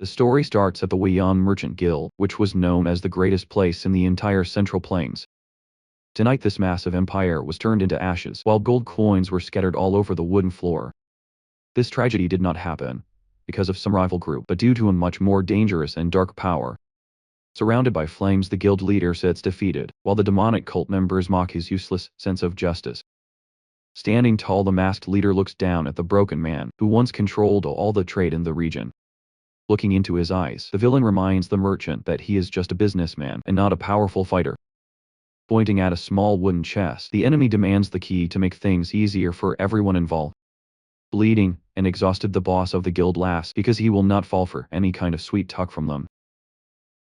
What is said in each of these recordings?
The story starts at the Weian Merchant Guild, which was known as the greatest place in the entire Central Plains. Tonight this massive empire was turned into ashes, while gold coins were scattered all over the wooden floor. This tragedy did not happen because of some rival group, but due to a much more dangerous and dark power. Surrounded by flames, the guild leader sits defeated, while the demonic cult members mock his useless sense of justice. Standing tall, the masked leader looks down at the broken man, who once controlled all the trade in the region. Looking into his eyes, the villain reminds the merchant that he is just a businessman and not a powerful fighter. Pointing at a small wooden chest, the enemy demands the key to make things easier for everyone involved. Bleeding and exhausted, the boss of the guild laughs because he will not fall for any kind of sweet talk from them.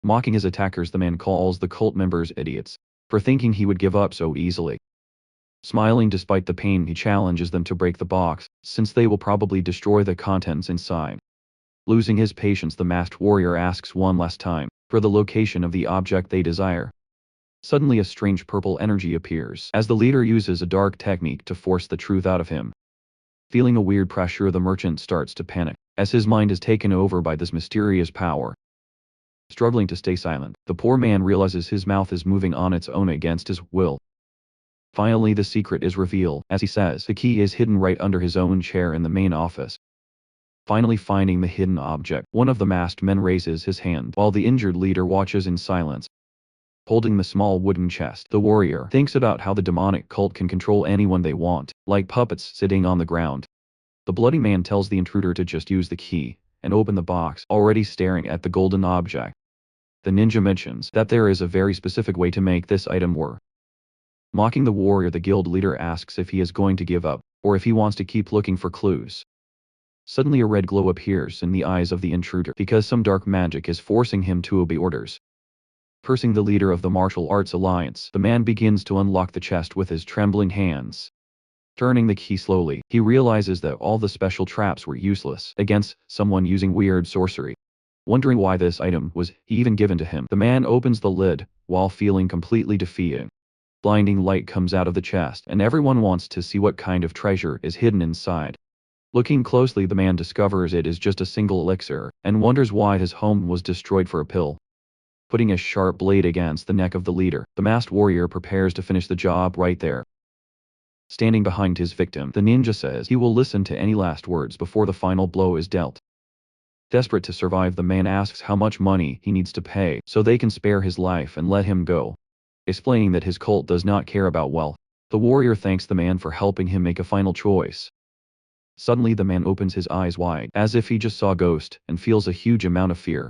Mocking his attackers, the man calls the cult members idiots for thinking he would give up so easily. Smiling despite the pain, he challenges them to break the box, since they will probably destroy the contents inside. Losing his patience, the masked warrior asks one last time for the location of the object they desire. Suddenly a strange purple energy appears, as the leader uses a dark technique to force the truth out of him. Feeling a weird pressure, the merchant starts to panic, as his mind is taken over by this mysterious power. Struggling to stay silent, the poor man realizes his mouth is moving on its own against his will. Finally the secret is revealed, as he says the key is hidden right under his own chair in the main office. Finally finding the hidden object, one of the masked men raises his hand, while the injured leader watches in silence. Holding the small wooden chest, the warrior thinks about how the demonic cult can control anyone they want, like puppets sitting on the ground. The bloody man tells the intruder to just use the key and open the box, already staring at the golden object. The ninja mentions that there is a very specific way to make this item work. Mocking the warrior, the guild leader asks if he is going to give up, or if he wants to keep looking for clues. Suddenly a red glow appears in the eyes of the intruder because some dark magic is forcing him to obey orders. Cursing the leader of the martial arts alliance, the man begins to unlock the chest with his trembling hands. Turning the key slowly, he realizes that all the special traps were useless against someone using weird sorcery. Wondering why this item was even given to him, the man opens the lid, while feeling completely defeated. Blinding light comes out of the chest, and everyone wants to see what kind of treasure is hidden inside. Looking closely, the man discovers it is just a single elixir, and wonders why his home was destroyed for a pill. Putting a sharp blade against the neck of the leader, the masked warrior prepares to finish the job right there. Standing behind his victim, the ninja says he will listen to any last words before the final blow is dealt. Desperate to survive, the man asks how much money he needs to pay so they can spare his life and let him go. Explaining that his cult does not care about wealth, the warrior thanks the man for helping him make a final choice. Suddenly the man opens his eyes wide, as if he just saw a ghost, and feels a huge amount of fear.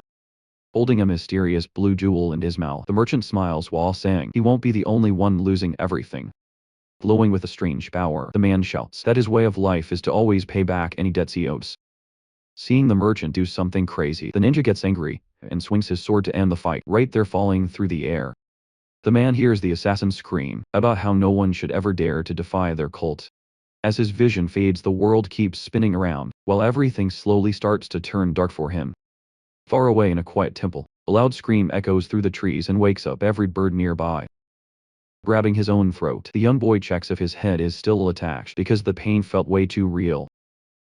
Holding a mysterious blue jewel in his mouth, the merchant smiles while saying he won't be the only one losing everything. Glowing with a strange power, the man shouts that his way of life is to always pay back any debts he owes. Seeing the merchant do something crazy, the ninja gets angry and swings his sword to end the fight, right there falling through the air. The man hears the assassin scream about how no one should ever dare to defy their cult. As his vision fades, the world keeps spinning around, while everything slowly starts to turn dark for him. Far away in a quiet temple, a loud scream echoes through the trees and wakes up every bird nearby. Grabbing his own throat, the young boy checks if his head is still attached because the pain felt way too real.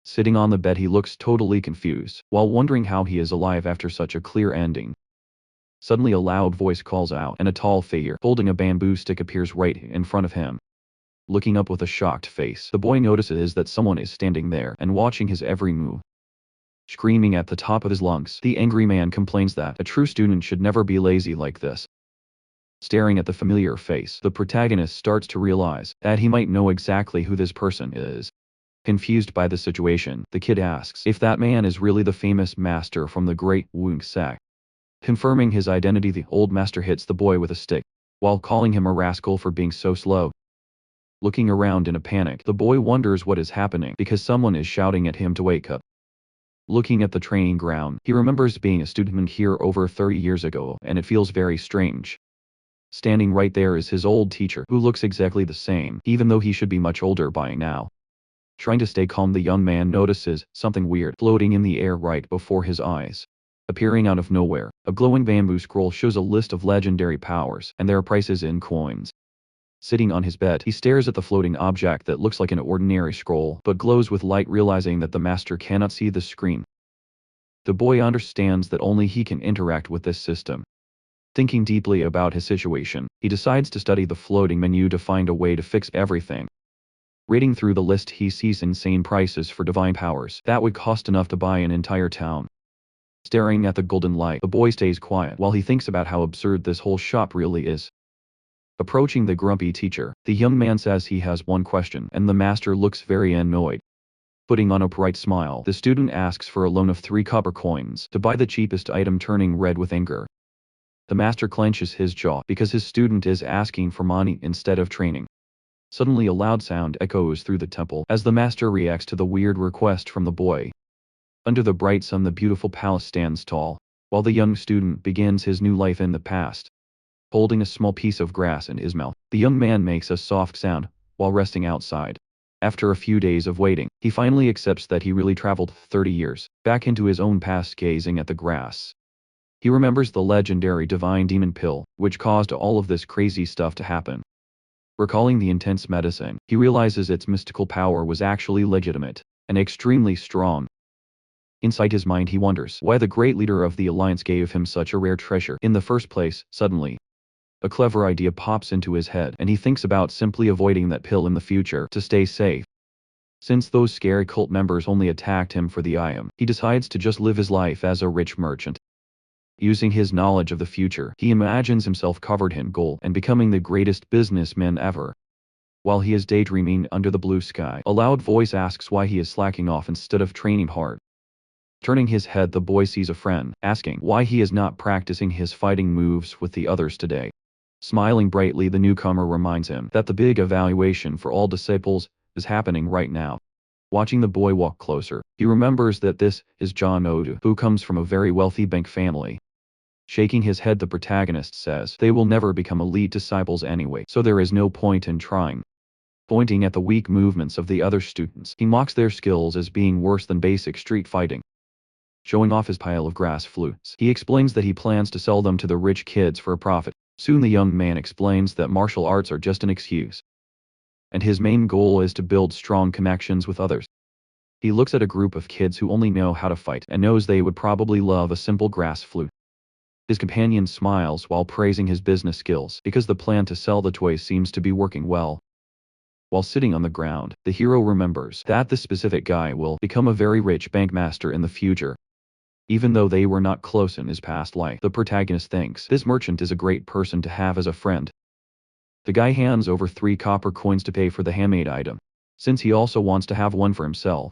Sitting on the bed, he looks totally confused, while wondering how he is alive after such a clear ending. Suddenly a loud voice calls out, and a tall figure holding a bamboo stick appears right in front of him. Looking up with a shocked face, the boy notices that someone is standing there and watching his every move. Screaming at the top of his lungs, the angry man complains that a true student should never be lazy like this. Staring at the familiar face, the protagonist starts to realize that he might know exactly who this person is. Confused by the situation, the kid asks if that man is really the famous master from the Great Wung sect. Confirming his identity, the old master hits the boy with a stick, while calling him a rascal for being so slow. Looking around in a panic, the boy wonders what is happening because someone is shouting at him to wake up. Looking at the training ground, he remembers being a student here over 30 years ago, and it feels very strange. Standing right there is his old teacher, who looks exactly the same, even though he should be much older by now. Trying to stay calm, the young man notices something weird floating in the air right before his eyes. Appearing out of nowhere, a glowing bamboo scroll shows a list of legendary powers and their prices in coins. Sitting on his bed, he stares at the floating object that looks like an ordinary scroll but glows with light, realizing that the master cannot see the screen. The boy understands that only he can interact with this system. Thinking deeply about his situation, he decides to study the floating menu to find a way to fix everything. Reading through the list, he sees insane prices for divine powers that would cost enough to buy an entire town. Staring at the golden light, the boy stays quiet while he thinks about how absurd this whole shop really is. Approaching the grumpy teacher, the young man says he has one question, and the master looks very annoyed. Putting on a bright smile, the student asks for a loan of 3 copper coins to buy the cheapest item, turning red with anger. The master clenches his jaw because his student is asking for money instead of training. Suddenly a loud sound echoes through the temple as the master reacts to the weird request from the boy. Under the bright sun, the beautiful palace stands tall, while the young student begins his new life in the past. Holding a small piece of grass in his mouth, the young man makes a soft sound while resting outside. After a few days of waiting, he finally accepts that he really traveled 30 years back into his own past. Gazing at the grass, he remembers the legendary divine demon pill, which caused all of this crazy stuff to happen. Recalling the intense medicine, he realizes its mystical power was actually legitimate and extremely strong. Inside his mind, he wonders why the great leader of the alliance gave him such a rare treasure in the first place. Suddenly, a clever idea pops into his head, and he thinks about simply avoiding that pill in the future to stay safe. Since those scary cult members only attacked him for the item, he decides to just live his life as a rich merchant. Using his knowledge of the future, he imagines himself covered in gold and becoming the greatest businessman ever. While he is daydreaming under the blue sky, a loud voice asks why he is slacking off instead of training hard. Turning his head, the boy sees a friend, asking why he is not practicing his fighting moves with the others today. Smiling brightly, the newcomer reminds him that the big evaluation for all disciples is happening right now. Watching the boy walk closer, he remembers that this is John Odu, who comes from a very wealthy bank family. Shaking his head, the protagonist says they will never become elite disciples anyway, so there is no point in trying. Pointing at the weak movements of the other students, he mocks their skills as being worse than basic street fighting. Showing off his pile of grass flutes, he explains that he plans to sell them to the rich kids for a profit. Soon the young man explains that martial arts are just an excuse, and his main goal is to build strong connections with others. He looks at a group of kids who only know how to fight and knows they would probably love a simple grass flute. His companion smiles while praising his business skills because the plan to sell the toys seems to be working well. While sitting on the ground, the hero remembers that this specific guy will become a very rich bank master in the future. Even though they were not close in his past life, the protagonist thinks this merchant is a great person to have as a friend. The guy hands over 3 copper coins to pay for the handmade item, since he also wants to have one for himself.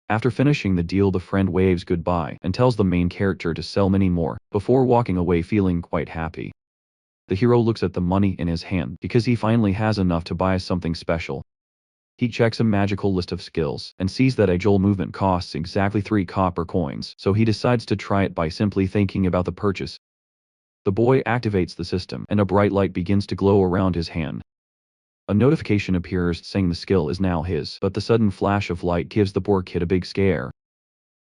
After finishing the deal, the friend waves goodbye and tells the main character to sell many more, before walking away feeling quite happy. The hero looks at the money in his hand because he finally has enough to buy something special. He checks a magical list of skills and sees that a Joel movement costs exactly 3 copper coins, so he decides to try it by simply thinking about the purchase. The boy activates the system and a bright light begins to glow around his hand. A notification appears saying the skill is now his, but the sudden flash of light gives the poor kid a big scare.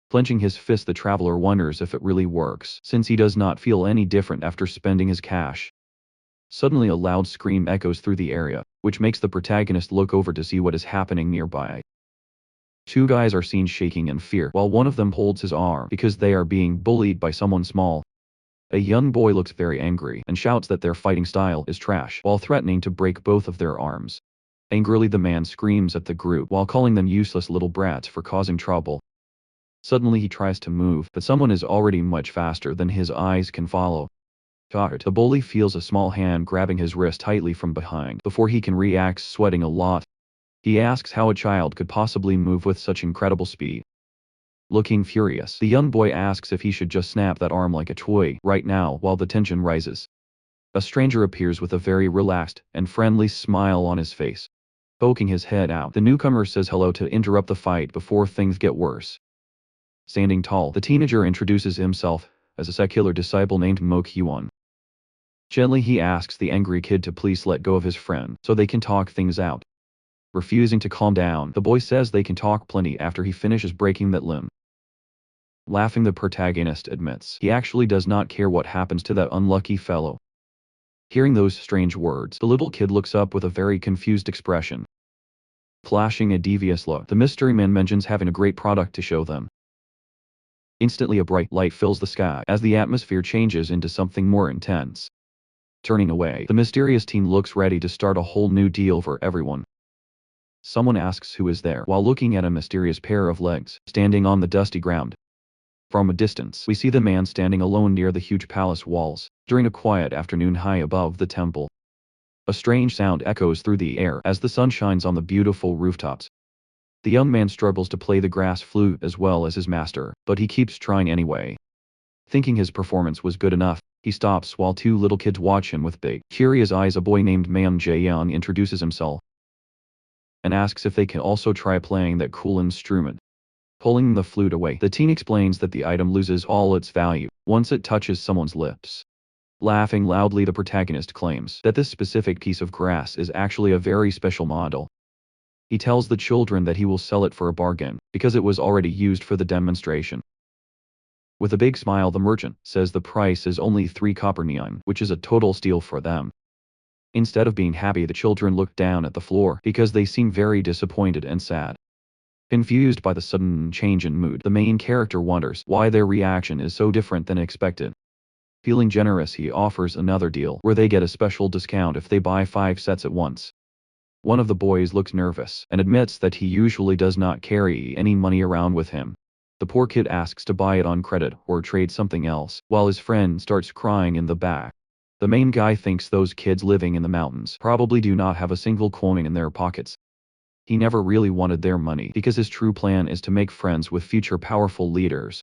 Clenching his fist, the traveler wonders if it really works, since he does not feel any different after spending his cash. Suddenly a loud scream echoes through the area, which makes the protagonist look over to see what is happening nearby. 2 guys are seen shaking in fear while one of them holds his arm because they are being bullied by someone small. A young boy looks very angry and shouts that their fighting style is trash while threatening to break both of their arms. Angrily, the man screams at the group while calling them useless little brats for causing trouble. Suddenly he tries to move, but someone is already much faster than his eyes can follow. The bully feels a small hand grabbing his wrist tightly from behind before he can react, sweating a lot. He asks how a child could possibly move with such incredible speed. Looking furious, the young boy asks if he should just snap that arm like a toy right now while the tension rises. A stranger appears with a very relaxed and friendly smile on his face. Poking his head out, the newcomer says hello to interrupt the fight before things get worse. Standing tall, the teenager introduces himself as a secular disciple named Mo-Kyun. Gently he asks the angry kid to please let go of his friend so they can talk things out. Refusing to calm down, the boy says they can talk plenty after he finishes breaking that limb. Laughing, the protagonist admits he actually does not care what happens to that unlucky fellow. Hearing those strange words, the little kid looks up with a very confused expression. Flashing a devious look, the mystery man mentions having a great product to show them. Instantly a bright light fills the sky as the atmosphere changes into something more intense. Turning away, the mysterious teen looks ready to start a whole new deal for everyone. Someone asks who is there while looking at a mysterious pair of legs standing on the dusty ground. From a distance, we see the man standing alone near the huge palace walls during a quiet afternoon high above the temple. A strange sound echoes through the air as the sun shines on the beautiful rooftops. The young man struggles to play the grass flute as well as his master, but he keeps trying anyway. Thinking his performance was good enough, he stops while two little kids watch him with big, curious eyes. A boy named Man Jaeyeon introduces himself and asks if they can also try playing that cool instrument. Pulling the flute away, the teen explains that the item loses all its value once it touches someone's lips. Laughing loudly, the protagonist claims that this specific piece of grass is actually a very special model. He tells the children that he will sell it for a bargain, because it was already used for the demonstration. With a big smile, the merchant says the price is only 3 copper neon, which is a total steal for them. Instead of being happy, the children look down at the floor because they seem very disappointed and sad. Confused by the sudden change in mood, the main character wonders why their reaction is so different than expected. Feeling generous, he offers another deal where they get a special discount if they buy 5 sets at once. One of the boys looks nervous and admits that he usually does not carry any money around with him. The poor kid asks to buy it on credit or trade something else, while his friend starts crying in the back. The main guy thinks those kids living in the mountains probably do not have a single coin in their pockets. He never really wanted their money because his true plan is to make friends with future powerful leaders.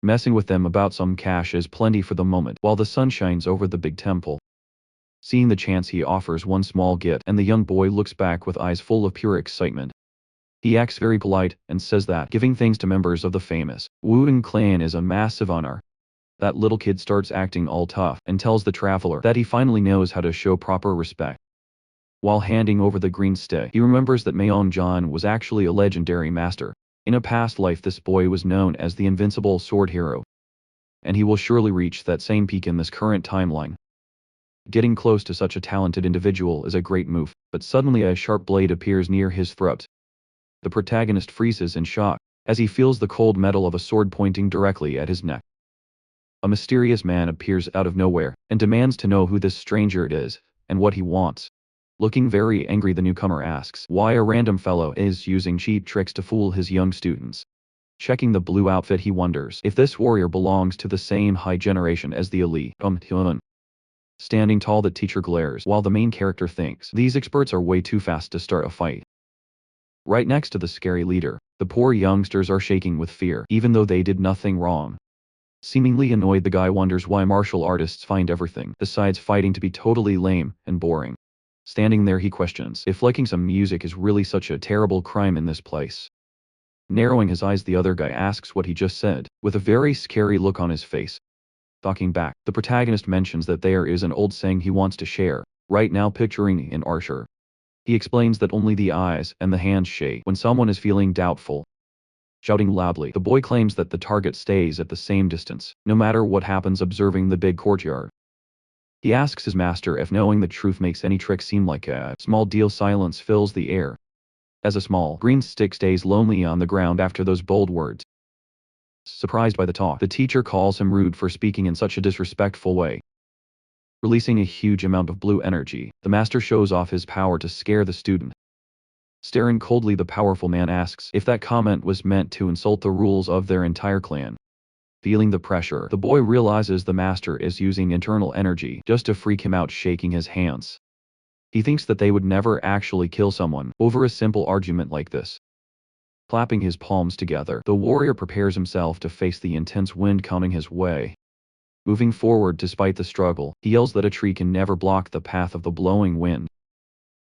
Messing with them about some cash is plenty for the moment while the sun shines over the big temple. Seeing the chance, he offers one small gift, and the young boy looks back with eyes full of pure excitement. He acts very polite and says that giving things to members of the famous Wooden clan is a massive honor. That little kid starts acting all tough and tells the traveler that he finally knows how to show proper respect. While handing over the green stick, he remembers that Mayon John was actually a legendary master. In a past life, this boy was known as the invincible sword hero, and he will surely reach that same peak in this current timeline. Getting close to such a talented individual is a great move, but suddenly a sharp blade appears near his throat. The protagonist freezes in shock as he feels the cold metal of a sword pointing directly at his neck. A mysterious man appears out of nowhere and demands to know who this stranger is and what he wants. Looking very angry, the newcomer asks why a random fellow is using cheap tricks to fool his young students. Checking the blue outfit, he wonders if this warrior belongs to the same high generation as the elite. Standing tall, the teacher glares while the main character thinks these experts are way too fast to start a fight. Right next to the scary leader, the poor youngsters are shaking with fear even though they did nothing wrong. Seemingly annoyed, the guy wonders why martial artists find everything besides fighting to be totally lame and boring. Standing there, he questions if liking some music is really such a terrible crime in this place. Narrowing his eyes, the other guy asks what he just said, with a very scary look on his face. Talking back, the protagonist mentions that there is an old saying he wants to share, right now picturing an archer. He explains that only the eyes and the hands shake when someone is feeling doubtful. Shouting loudly, the boy claims that the target stays at the same distance, no matter what happens, observing the big courtyard. He asks his master if knowing the truth makes any trick seem like a small deal. Silence fills the air as a small green stick stays lonely on the ground after those bold words. Surprised by the talk, the teacher calls him rude for speaking in such a disrespectful way. Releasing a huge amount of blue energy, the master shows off his power to scare the student. Staring coldly, the powerful man asks if that comment was meant to insult the rules of their entire clan. Feeling the pressure, the boy realizes the master is using internal energy just to freak him out, shaking his hands. He thinks that they would never actually kill someone over a simple argument like this. Clapping his palms together, the warrior prepares himself to face the intense wind coming his way. Moving forward despite the struggle, he yells that a tree can never block the path of the blowing wind.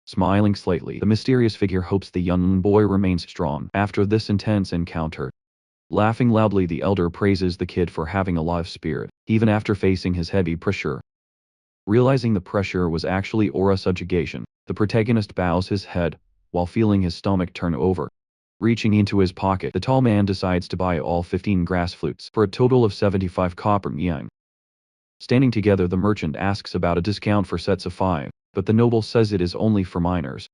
Smiling slightly, the mysterious figure hopes the young boy remains strong after this intense encounter. Laughing loudly, the elder praises the kid for having a lot of spirit, even after facing his heavy pressure. Realizing the pressure was actually aura subjugation, the protagonist bows his head, while feeling his stomach turn over. Reaching into his pocket, the tall man decides to buy all 15 grass flutes for a total of 75 copper yen. Standing together, the merchant asks about a discount for sets of 5, but the noble says it is only for minors.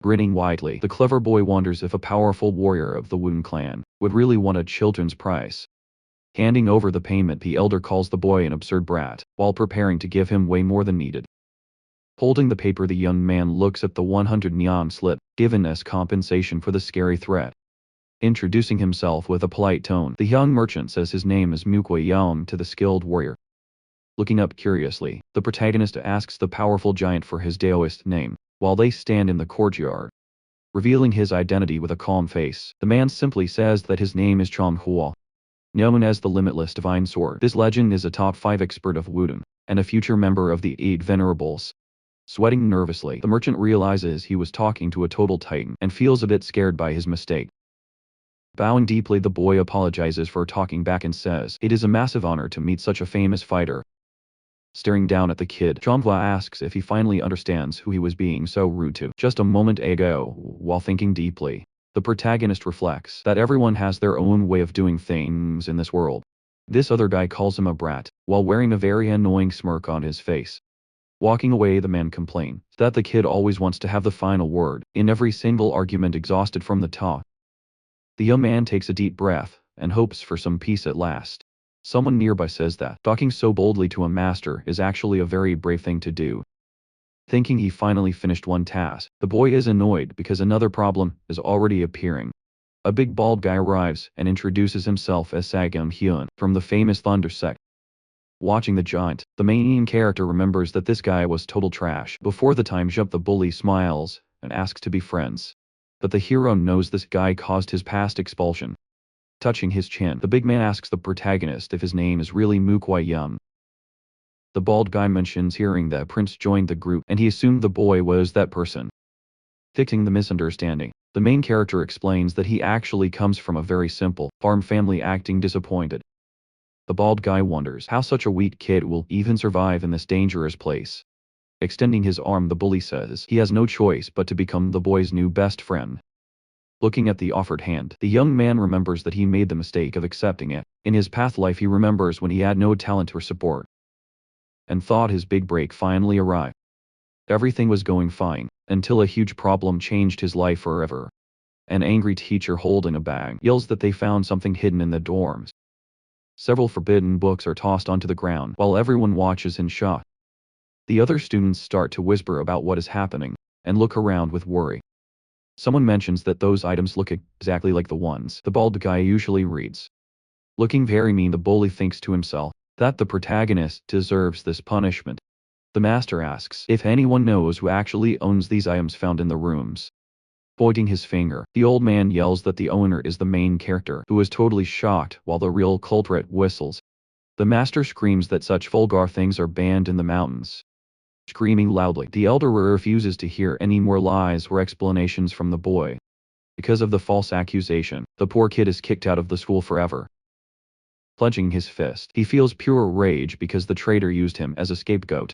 Grinning widely, the clever boy wonders if a powerful warrior of the Wooden clan would really want a children's price. Handing over the payment, the elder calls the boy an absurd brat, while preparing to give him way more than needed. Holding the paper, the young man looks at the 100 neon slip, given as compensation for the scary threat. Introducing himself with a polite tone, the young merchant says his name is Mukwa Young to the skilled warrior. Looking up curiously, the protagonist asks the powerful giant for his Daoist name, while they stand in the courtyard. Revealing his identity with a calm face, the man simply says that his name is Manhwa. Known as the Limitless Divine Sword, this legend is a top 5 expert of Webtoon, and a future member of the 8 Venerables. Sweating nervously, the merchant realizes he was talking to a total titan and feels a bit scared by his mistake. Bowing deeply, the boy apologizes for talking back and says it is a massive honor to meet such a famous fighter. Staring down at the kid, Manhwa asks if he finally understands who he was being so rude to just a moment ago. While thinking deeply, the protagonist reflects that everyone has their own way of doing things in this world. This other guy calls him a brat, while wearing a very annoying smirk on his face. Walking away, the man complains that the kid always wants to have the final word in every single argument. Exhausted from the talk, the young man takes a deep breath and hopes for some peace at last. Someone nearby says that talking so boldly to a master is actually a very brave thing to do. Thinking he finally finished one task, the boy is annoyed because another problem is already appearing. A big bald guy arrives and introduces himself as Sagum Hyun from the famous Thunder sect. Watching the giant, the main character remembers that this guy was total trash before the time jump. The bully smiles and asks to be friends. But the hero knows this guy caused his past expulsion. Touching his chin, the big man asks the protagonist if his name is really Mukwa Young. The bald guy mentions hearing that Prince joined the group and he assumed the boy was that person. Fixing the misunderstanding, the main character explains that he actually comes from a very simple farm family. Acting disappointed, the bald guy wonders how such a weak kid will even survive in this dangerous place. Extending his arm, the bully says he has no choice but to become the boy's new best friend. Looking at the offered hand, the young man remembers that he made the mistake of accepting it. In his past life, he remembers when he had no talent or support, and thought his big break finally arrived. Everything was going fine, until a huge problem changed his life forever. An angry teacher holding a bag yells that they found something hidden in the dorms. Several forbidden books are tossed onto the ground while everyone watches in shock. The other students start to whisper about what is happening, and look around with worry. Someone mentions that those items look exactly like the ones the bald guy usually reads. Looking very mean, the bully thinks to himself that the protagonist deserves this punishment. The master asks if anyone knows who actually owns these items found in the rooms. Pointing his finger, the old man yells that the owner is the main character, who is totally shocked while the real culprit whistles. The master screams that such vulgar things are banned in the mountains. Screaming loudly, the elder refuses to hear any more lies or explanations from the boy. Because of the false accusation, the poor kid is kicked out of the school forever. Clenching his fist, he feels pure rage because the traitor used him as a scapegoat.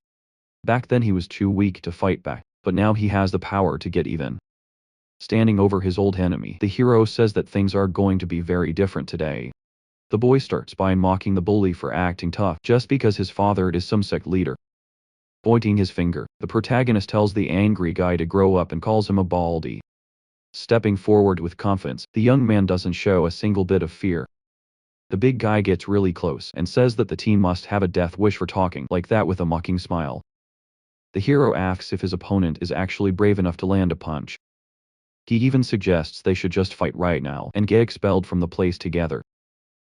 Back then he was too weak to fight back, but now he has the power to get even. Standing over his old enemy, the hero says that things are going to be very different today. The boy starts by mocking the bully for acting tough just because his father is some sect leader. Pointing his finger, the protagonist tells the angry guy to grow up and calls him a baldy. Stepping forward with confidence, the young man doesn't show a single bit of fear. The big guy gets really close and says that the team must have a death wish for talking like that with a mocking smile. The hero asks if his opponent is actually brave enough to land a punch. He even suggests they should just fight right now and get expelled from the place together.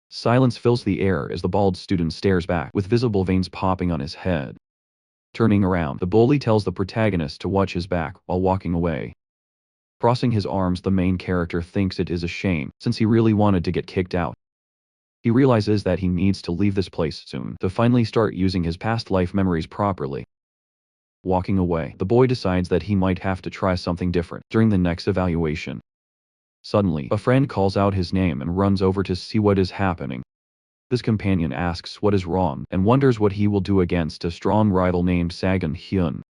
Silence fills the air as the bald student stares back with visible veins popping on his head. Turning around, the bully tells the protagonist to watch his back while walking away. Crossing his arms, the main character thinks it is a shame since he really wanted to get kicked out. He realizes that he needs to leave this place soon to finally start using his past life memories properly. Walking away, the boy decides that he might have to try something different during the next evaluation. Suddenly, a friend calls out his name and runs over to see what is happening. His companion asks what is wrong and wonders what he will do against a strong rival named Sagum Hyun.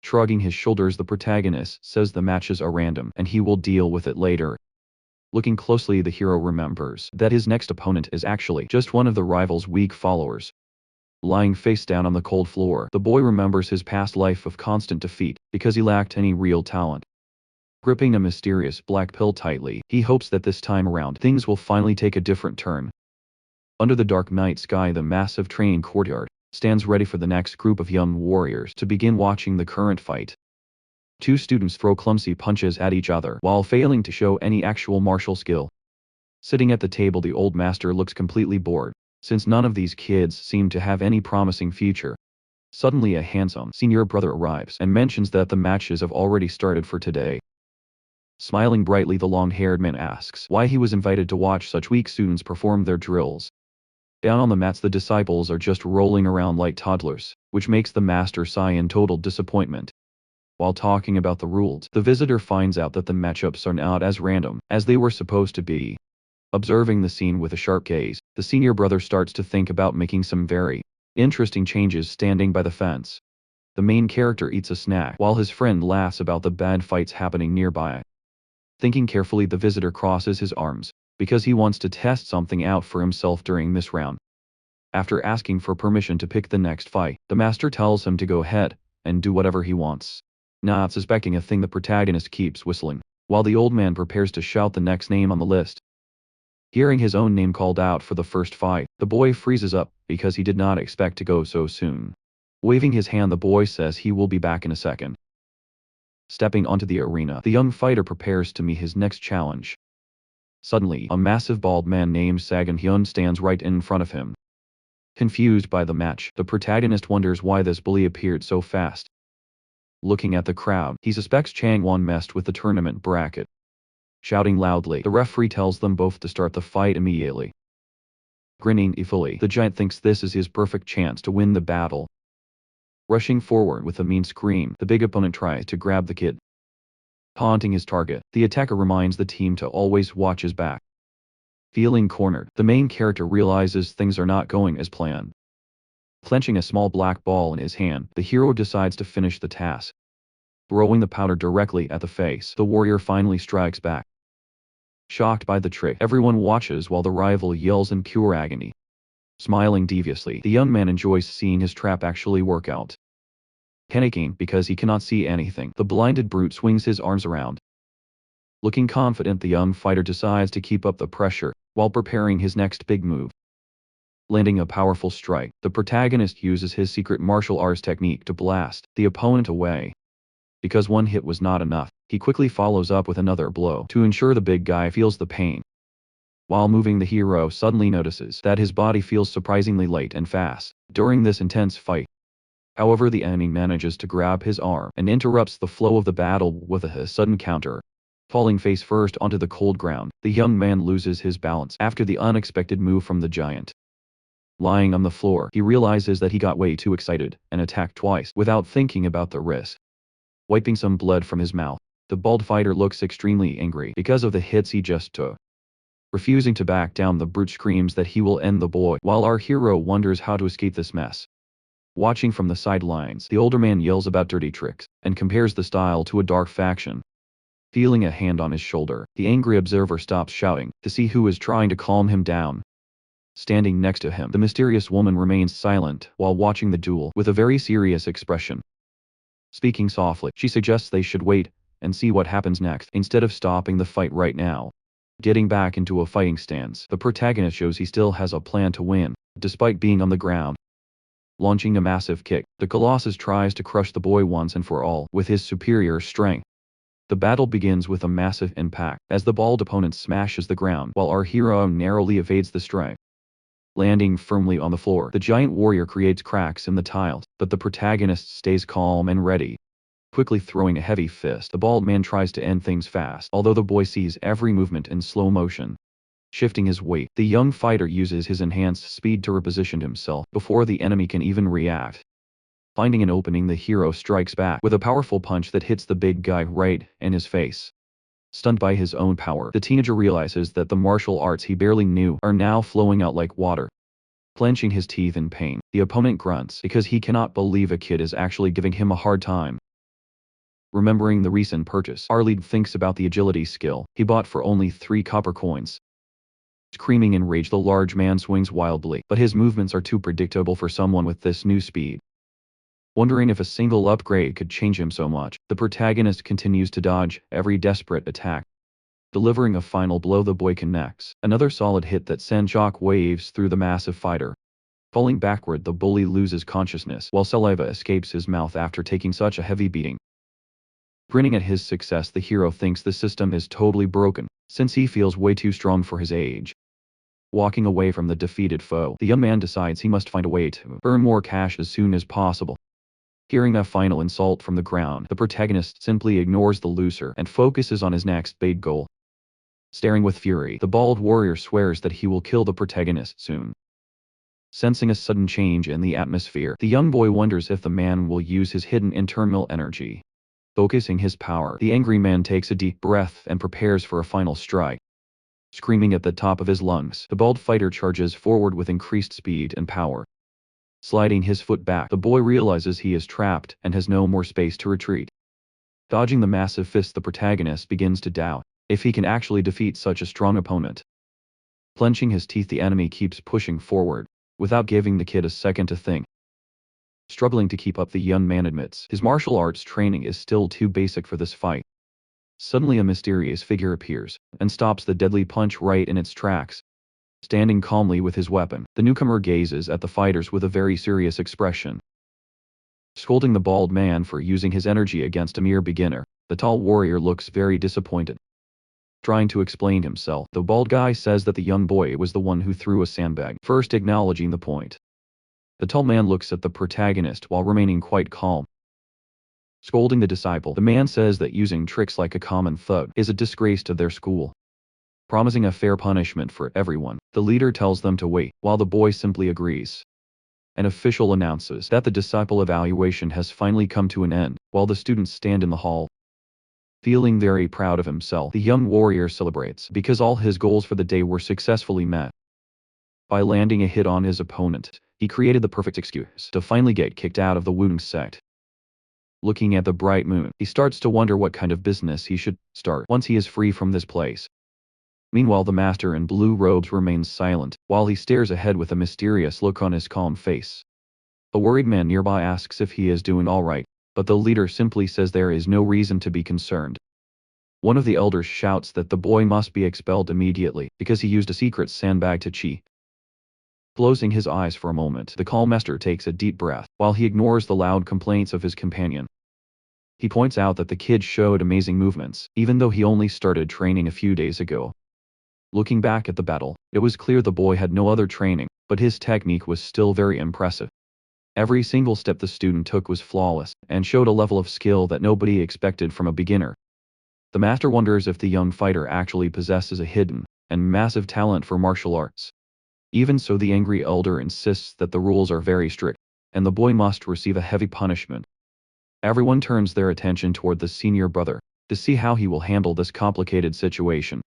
Shrugging his shoulders, the protagonist says the matches are random and he will deal with it later. Looking closely, the hero remembers that his next opponent is actually just one of the rival's weak followers. Lying face down on the cold floor, the boy remembers his past life of constant defeat because he lacked any real talent. Gripping a mysterious black pill tightly, he hopes that this time around things will finally take a different turn. Under the dark night sky, the massive training courtyard stands ready for the next group of young warriors to begin watching the current fight. Two students throw clumsy punches at each other while failing to show any actual martial skill. Sitting at the table, the old master looks completely bored, since none of these kids seem to have any promising future. Suddenly a handsome senior brother arrives and mentions that the matches have already started for today. Smiling brightly, the long-haired man asks why he was invited to watch such weak students perform their drills. Down on the mats, the disciples are just rolling around like toddlers, which makes the master sigh in total disappointment. While talking about the rules, the visitor finds out that the matchups are not as random as they were supposed to be. Observing the scene with a sharp gaze, the senior brother starts to think about making some very interesting changes. Standing by the fence, the main character eats a snack while his friend laughs about the bad fights happening nearby. Thinking carefully, the visitor crosses his arms, because he wants to test something out for himself during this round. After asking for permission to pick the next fight, the master tells him to go ahead and do whatever he wants. Not suspecting a thing, the protagonist keeps whistling, while the old man prepares to shout the next name on the list. Hearing his own name called out for the first fight, the boy freezes up, because he did not expect to go so soon. Waving his hand, the boy says he will be back in a second. Stepping onto the arena, the young fighter prepares to meet his next challenge. Suddenly, a massive bald man named Sagan Hyun stands right in front of him. Confused by the match, the protagonist wonders why this bully appeared so fast. Looking at the crowd, he suspects Changwon messed with the tournament bracket. Shouting loudly, the referee tells them both to start the fight immediately. Grinning fully, the giant thinks this is his perfect chance to win the battle. Rushing forward with a mean scream, the big opponent tries to grab the kid. Taunting his target, the attacker reminds the team to always watch his back. Feeling cornered, the main character realizes things are not going as planned. Clenching a small black ball in his hand, the hero decides to finish the task. Throwing the powder directly at the face, the warrior finally strikes back. Shocked by the trick, everyone watches while the rival yells in pure agony. Smiling deviously, the young man enjoys seeing his trap actually work out. Panicking because he cannot see anything, the blinded brute swings his arms around. Looking confident, the young fighter decides to keep up the pressure while preparing his next big move. Landing a powerful strike, the protagonist uses his secret martial arts technique to blast the opponent away. Because one hit was not enough, he quickly follows up with another blow to ensure the big guy feels the pain. While moving, the hero suddenly notices that his body feels surprisingly light and fast during this intense fight. However, the enemy manages to grab his arm and interrupts the flow of the battle with a sudden counter. Falling face first onto the cold ground, the young man loses his balance after the unexpected move from the giant. Lying on the floor, he realizes that he got way too excited and attacked twice without thinking about the risk. Wiping some blood from his mouth, the bald fighter looks extremely angry because of the hits he just took. Refusing to back down, the brute screams that he will end the boy, while our hero wonders how to escape this mess. Watching from the sidelines, the older man yells about dirty tricks and compares the style to a dark faction. Feeling a hand on his shoulder, the angry observer stops shouting to see who is trying to calm him down. Standing next to him, the mysterious woman remains silent while watching the duel with a very serious expression. Speaking softly, she suggests they should wait and see what happens next instead of stopping the fight right now. Getting back into a fighting stance, the protagonist shows he still has a plan to win, despite being on the ground. Launching a massive kick, the Colossus tries to crush the boy once and for all with his superior strength. The battle begins with a massive impact as the bald opponent smashes the ground while our hero narrowly evades the strike. Landing firmly on the floor, the giant warrior creates cracks in the tiles, but the protagonist stays calm and ready. Quickly throwing a heavy fist, the bald man tries to end things fast, although the boy sees every movement in slow motion. Shifting his weight, the young fighter uses his enhanced speed to reposition himself before the enemy can even react. Finding an opening, the hero strikes back with a powerful punch that hits the big guy right in his face. Stunned by his own power, the teenager realizes that the martial arts he barely knew are now flowing out like water. Clenching his teeth in pain, the opponent grunts because he cannot believe a kid is actually giving him a hard time. Remembering the recent purchase, our lead thinks about the agility skill he bought for only 3 copper coins. Screaming in rage, the large man swings wildly, but his movements are too predictable for someone with this new speed. Wondering if a single upgrade could change him so much, the protagonist continues to dodge every desperate attack. Delivering a final blow, the boy connects. Another solid hit that sends shock waves through the massive fighter. Falling backward, the bully loses consciousness, while saliva escapes his mouth after taking such a heavy beating. Grinning at his success, the hero thinks the system is totally broken, since he feels way too strong for his age. Walking away from the defeated foe, the young man decides he must find a way to earn more cash as soon as possible. Hearing a final insult from the ground, the protagonist simply ignores the loser and focuses on his next big goal. Staring with fury, the bald warrior swears that he will kill the protagonist soon. Sensing a sudden change in the atmosphere, the young boy wonders if the man will use his hidden internal energy. Focusing his power, the angry man takes a deep breath and prepares for a final strike. Screaming at the top of his lungs, the bald fighter charges forward with increased speed and power. Sliding his foot back, the boy realizes he is trapped and has no more space to retreat. Dodging the massive fist, the protagonist begins to doubt if he can actually defeat such a strong opponent. Clenching his teeth, the enemy keeps pushing forward, without giving the kid a second to think. Struggling to keep up, the young man admits his martial arts training is still too basic for this fight. Suddenly a mysterious figure appears, and stops the deadly punch right in its tracks. Standing calmly with his weapon, the newcomer gazes at the fighters with a very serious expression. Scolding the bald man for using his energy against a mere beginner, the tall warrior looks very disappointed. Trying to explain himself, the bald guy says that the young boy was the one who threw a sandbag, first acknowledging the point. The tall man looks at the protagonist while remaining quite calm. Scolding the disciple, the man says that using tricks like a common thug is a disgrace to their school. Promising a fair punishment for everyone, the leader tells them to wait, while the boy simply agrees. An official announces that the disciple evaluation has finally come to an end, while the students stand in the hall. Feeling very proud of himself, the young warrior celebrates because all his goals for the day were successfully met. By landing a hit on his opponent, he created the perfect excuse to finally get kicked out of the Wudong sect. Looking at the bright moon, he starts to wonder what kind of business he should start once he is free from this place. Meanwhile, the master in blue robes remains silent, while he stares ahead with a mysterious look on his calm face. A worried man nearby asks if he is doing alright, but the leader simply says there is no reason to be concerned. One of the elders shouts that the boy must be expelled immediately, because he used a secret sandbag to cheat. Closing his eyes for a moment, the calm master takes a deep breath, while he ignores the loud complaints of his companion. He points out that the kid showed amazing movements, even though he only started training a few days ago. Looking back at the battle, it was clear the boy had no other training, but his technique was still very impressive. Every single step the student took was flawless, and showed a level of skill that nobody expected from a beginner. The master wonders if the young fighter actually possesses a hidden and massive talent for martial arts. Even so, the angry elder insists that the rules are very strict, and the boy must receive a heavy punishment. Everyone turns their attention toward the senior brother, to see how he will handle this complicated situation.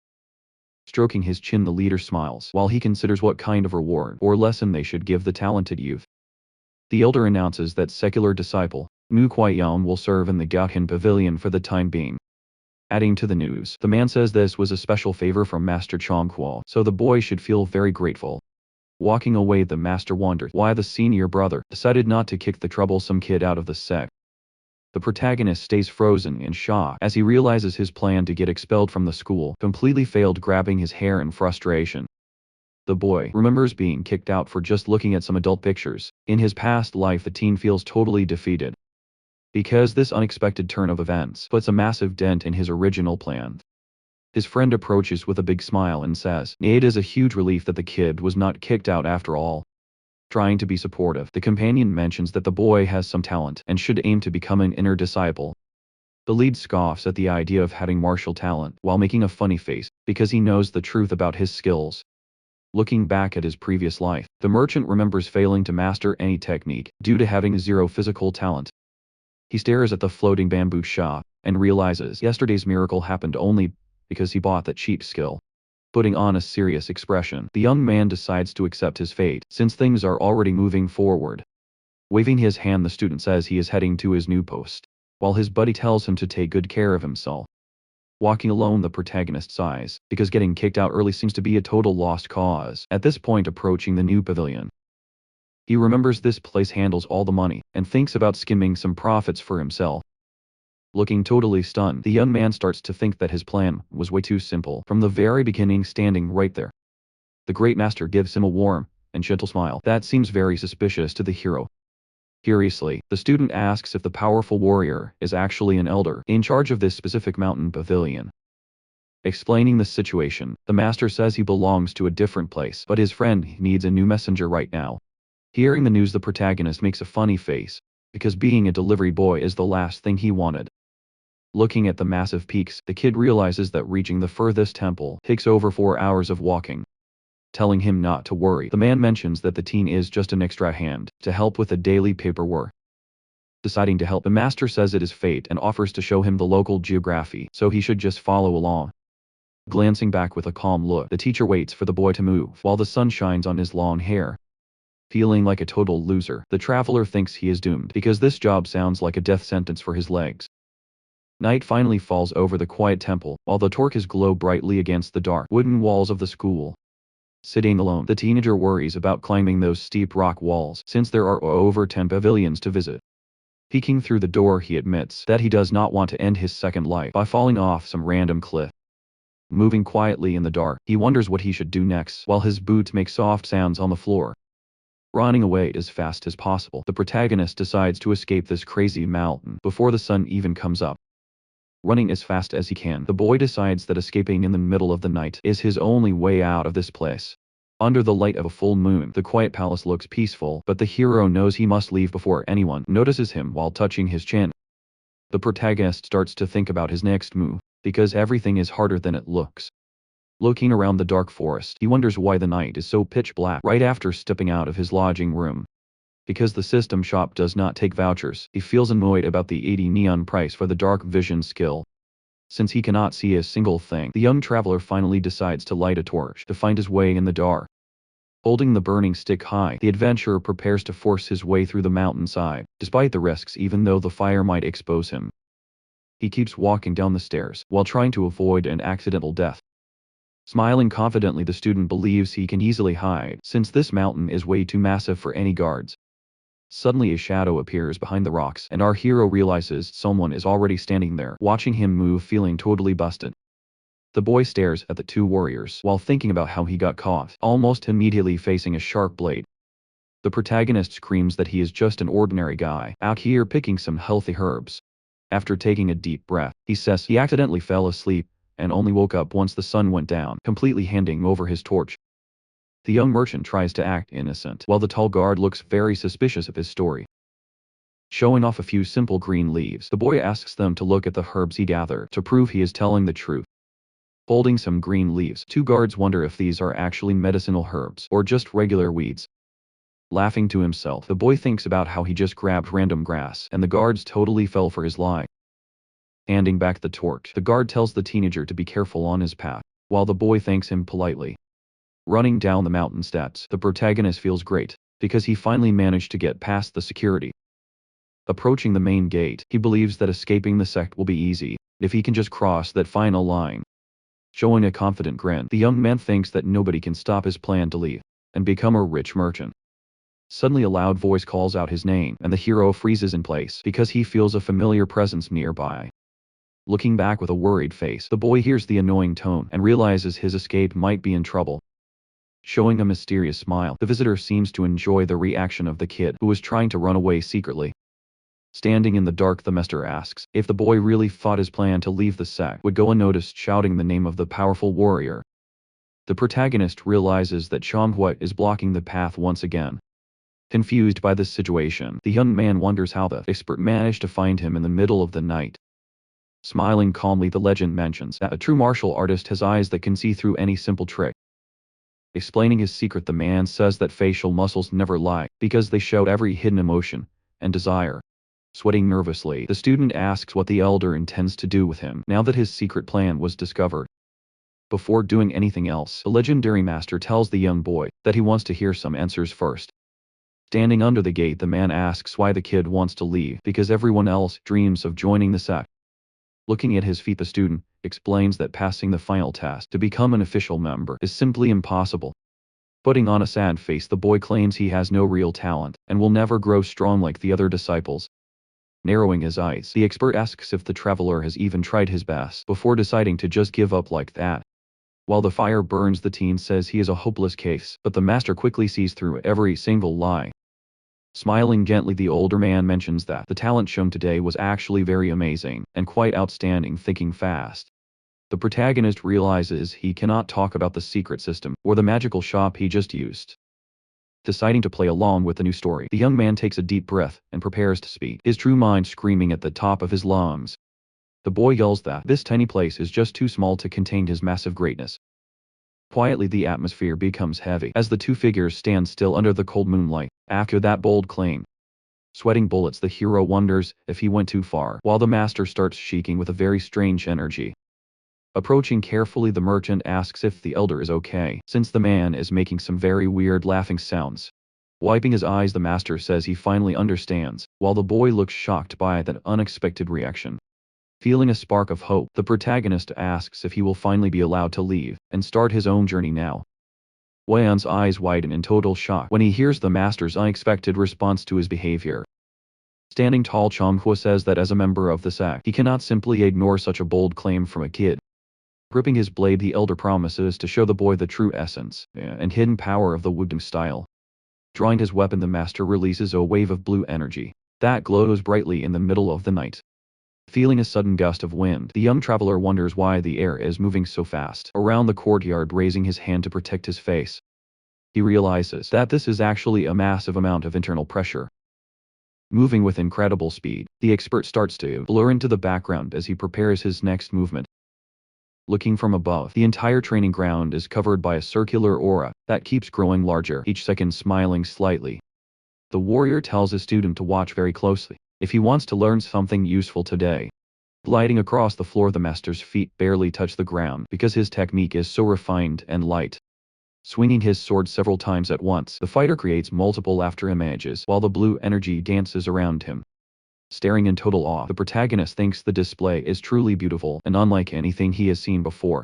Stroking his chin, the leader smiles, while he considers what kind of reward or lesson they should give the talented youth. The elder announces that secular disciple, Mu Kuai-yan, will serve in the Gaohan Pavilion for the time being. Adding to the news, the man says this was a special favor from Master Chongquo, so the boy should feel very grateful. Walking away, the master wonders why the senior brother decided not to kick the troublesome kid out of the sect. The protagonist stays frozen in shock as he realizes his plan to get expelled from the school completely failed, grabbing his hair in frustration. The boy remembers being kicked out for just looking at some adult pictures. In his past life, the teen feels totally defeated, because this unexpected turn of events puts a massive dent in his original plan. His friend approaches with a big smile and says it is a huge relief that the kid was not kicked out after all. Trying to be supportive, the companion mentions that the boy has some talent and should aim to become an inner disciple. The lead scoffs at the idea of having martial talent while making a funny face, because he knows the truth about his skills. Looking back at his previous life, the merchant remembers failing to master any technique due to having zero physical talent. He stares at the floating bamboo shop and realizes yesterday's miracle happened only because he bought that cheap skill. Putting on a serious expression, the young man decides to accept his fate, since things are already moving forward. Waving his hand, the student says he is heading to his new post, while his buddy tells him to take good care of himself. Walking alone, the protagonist sighs, because getting kicked out early seems to be a total lost cause. At this point, approaching the new pavilion, he remembers this place handles all the money, and thinks about skimming some profits for himself. Looking totally stunned, the young man starts to think that his plan was way too simple from the very beginning, standing right there. The great master gives him a warm and gentle smile that seems very suspicious to the hero. Curiously, the student asks if the powerful warrior is actually an elder in charge of this specific mountain pavilion. Explaining the situation, the master says he belongs to a different place, but his friend needs a new messenger right now. Hearing the news, the protagonist makes a funny face, because being a delivery boy is the last thing he wanted. Looking at the massive peaks, the kid realizes that reaching the furthest temple takes over 4 hours of walking. Telling him not to worry, the man mentions that the teen is just an extra hand to help with the daily paperwork. Deciding to help, the master says it is fate and offers to show him the local geography, so he should just follow along. Glancing back with a calm look, the teacher waits for the boy to move while the sun shines on his long hair. Feeling like a total loser, the traveler thinks he is doomed because this job sounds like a death sentence for his legs. Night finally falls over the quiet temple, while the torches glow brightly against the dark wooden walls of the school. Sitting alone, the teenager worries about climbing those steep rock walls since there are over 10 pavilions to visit. Peeking through the door, he admits that he does not want to end his second life by falling off some random cliff. Moving quietly in the dark, he wonders what he should do next while his boots make soft sounds on the floor. Running away as fast as possible, the protagonist decides to escape this crazy mountain before the sun even comes up. Running as fast as he can, the boy decides that escaping in the middle of the night is his only way out of this place. Under the light of a full moon, the quiet palace looks peaceful, but the hero knows he must leave before anyone notices him while touching his chin. The protagonist starts to think about his next move, because everything is harder than it looks. Looking around the dark forest, he wonders why the night is so pitch black right after stepping out of his lodging room. Because the system shop does not take vouchers, he feels annoyed about the 80 neon price for the dark vision skill. Since he cannot see a single thing, the young traveler finally decides to light a torch to find his way in the dark. Holding the burning stick high, the adventurer prepares to force his way through the mountainside, despite the risks even though the fire might expose him. He keeps walking down the stairs, while trying to avoid an accidental death. Smiling confidently, the student believes he can easily hide, since this mountain is way too massive for any guards. Suddenly a shadow appears behind the rocks, and our hero realizes someone is already standing there, watching him move, feeling totally busted. The boy stares at the two warriors while thinking about how he got caught, almost immediately facing a sharp blade. The protagonist screams that he is just an ordinary guy, out here picking some healthy herbs. After taking a deep breath, he says he accidentally fell asleep, and only woke up once the sun went down, completely handing over his torch. The young merchant tries to act innocent, while the tall guard looks very suspicious of his story. Showing off a few simple green leaves, the boy asks them to look at the herbs he gathered to prove he is telling the truth. Holding some green leaves, two guards wonder if these are actually medicinal herbs or just regular weeds. Laughing to himself, the boy thinks about how he just grabbed random grass and the guards totally fell for his lie. Handing back the torch, the guard tells the teenager to be careful on his path, while the boy thanks him politely. Running down the mountain steps, the protagonist feels great, because he finally managed to get past the security. Approaching the main gate, he believes that escaping the sect will be easy, if he can just cross that final line. Showing a confident grin, the young man thinks that nobody can stop his plan to leave and become a rich merchant. Suddenly a loud voice calls out his name, and the hero freezes in place because he feels a familiar presence nearby. Looking back with a worried face, the boy hears the annoying tone and realizes his escape might be in trouble. Showing a mysterious smile, the visitor seems to enjoy the reaction of the kid who was trying to run away secretly. Standing in the dark, the master asks if the boy really thought his plan to leave the sect would go unnoticed, shouting the name of the powerful warrior. The protagonist realizes that Manhwa is blocking the path once again. Confused by this situation, the young man wonders how the expert managed to find him in the middle of the night. Smiling calmly, the legend mentions that a true martial artist has eyes that can see through any simple trick. Explaining his secret, the man says that facial muscles never lie, because they show every hidden emotion and desire. Sweating nervously, the student asks what the elder intends to do with him now that his secret plan was discovered. Before doing anything else, the legendary master tells the young boy that he wants to hear some answers first. Standing under the gate, the man asks why the kid wants to leave, because everyone else dreams of joining the sect. Looking at his feet, the student explains that passing the final test to become an official member is simply impossible. Putting on a sad face, the boy claims he has no real talent and will never grow strong like the other disciples. Narrowing his eyes, the expert asks if the traveler has even tried his best before deciding to just give up like that. While the fire burns, the teen says he is a hopeless case, but the master quickly sees through every single lie. Smiling gently, the older man mentions that the talent shown today was actually very amazing and quite outstanding. Thinking fast, the protagonist realizes he cannot talk about the secret system or the magical shop he just used. Deciding to play along with the new story, the young man takes a deep breath and prepares to speak, his true mind screaming at the top of his lungs. The boy yells that this tiny place is just too small to contain his massive greatness. Quietly, the atmosphere becomes heavy as the two figures stand still under the cold moonlight. After that bold claim, sweating bullets, the hero wonders if he went too far, while the master starts shaking with a very strange energy. Approaching carefully, the merchant asks if the elder is okay, since the man is making some very weird laughing sounds. Wiping his eyes, the master says he finally understands, while the boy looks shocked by that unexpected reaction. Feeling a spark of hope, the protagonist asks if he will finally be allowed to leave and start his own journey now. Wan's eyes widen in total shock when he hears the master's unexpected response to his behavior. Standing tall, Manhwa says that as a member of the sect, he cannot simply ignore such a bold claim from a kid. Gripping his blade, the elder promises to show the boy the true essence and hidden power of the Webtoon style. Drawing his weapon, the master releases a wave of blue energy that glows brightly in the middle of the night. Feeling a sudden gust of wind, the young traveler wonders why the air is moving so fast around the courtyard. Raising his hand to protect his face, he realizes that this is actually a massive amount of internal pressure. Moving with incredible speed, the expert starts to blur into the background as he prepares his next movement. Looking from above, the entire training ground is covered by a circular aura that keeps growing larger each second. Smiling slightly, the warrior tells his student to watch very closely if he wants to learn something useful today. Gliding across the floor, the master's feet barely touch the ground because his technique is so refined and light. Swinging his sword several times at once, the fighter creates multiple after images while the blue energy dances around him. Staring in total awe, the protagonist thinks the display is truly beautiful and unlike anything he has seen before.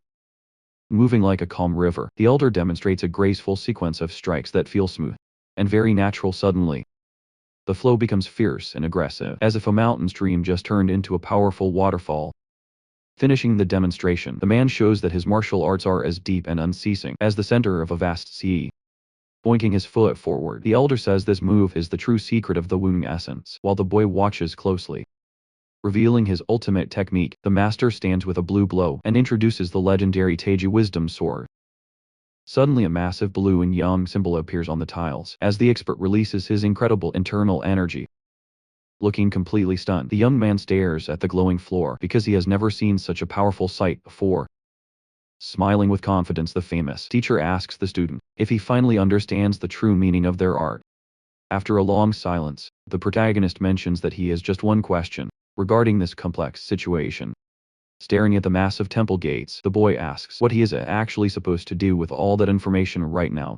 Moving like a calm river, the elder demonstrates a graceful sequence of strikes that feel smooth and very natural. Suddenly, the flow becomes fierce and aggressive, as if a mountain stream just turned into a powerful waterfall. Finishing the demonstration, the man shows that his martial arts are as deep and unceasing as the center of a vast sea. Pointing his foot forward, the elder says this move is the true secret of the Webtoon essence, while the boy watches closely. Revealing his ultimate technique, the master stands with a blue blow and introduces the legendary Taiji Wisdom Sword. Suddenly, a massive blue and yang symbol appears on the tiles as the expert releases his incredible internal energy. Looking completely stunned, the young man stares at the glowing floor because he has never seen such a powerful sight before. Smiling with confidence, the famous teacher asks the student if he finally understands the true meaning of their art. After a long silence, the protagonist mentions that he has just one question regarding this complex situation. Staring at the massive temple gates, the boy asks what he is actually supposed to do with all that information right now.